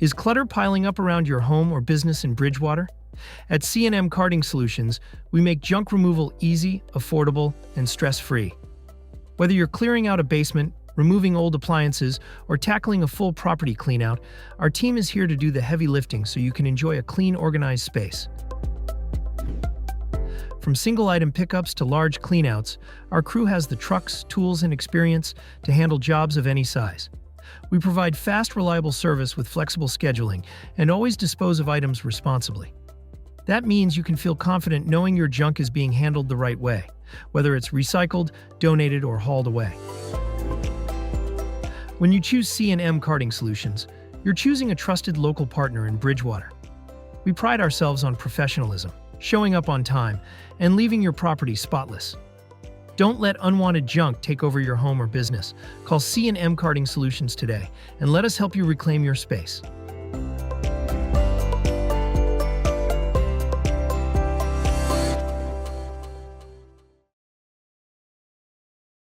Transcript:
Is clutter piling up around your home or business in Bridgewater? At C&M Carting Solutions, we make junk removal easy, affordable, and stress-free. Whether you're clearing out a basement, removing old appliances, or tackling a full property cleanout, our team is here to do the heavy lifting so you can enjoy a clean, organized space. From single-item pickups to large cleanouts, our crew has the trucks, tools, and experience to handle jobs of any size. We provide fast, reliable service with flexible scheduling and always dispose of items responsibly. That means you can feel confident knowing your junk is being handled the right way, whether it's recycled, donated, or hauled away. When you choose C&M Carting Solutions, you're choosing a trusted local partner in Bridgewater. We pride ourselves on professionalism, showing up on time, and leaving your property spotless. Don't let unwanted junk take over your home or business. Call C&M Carting Solutions today and let us help you reclaim your space.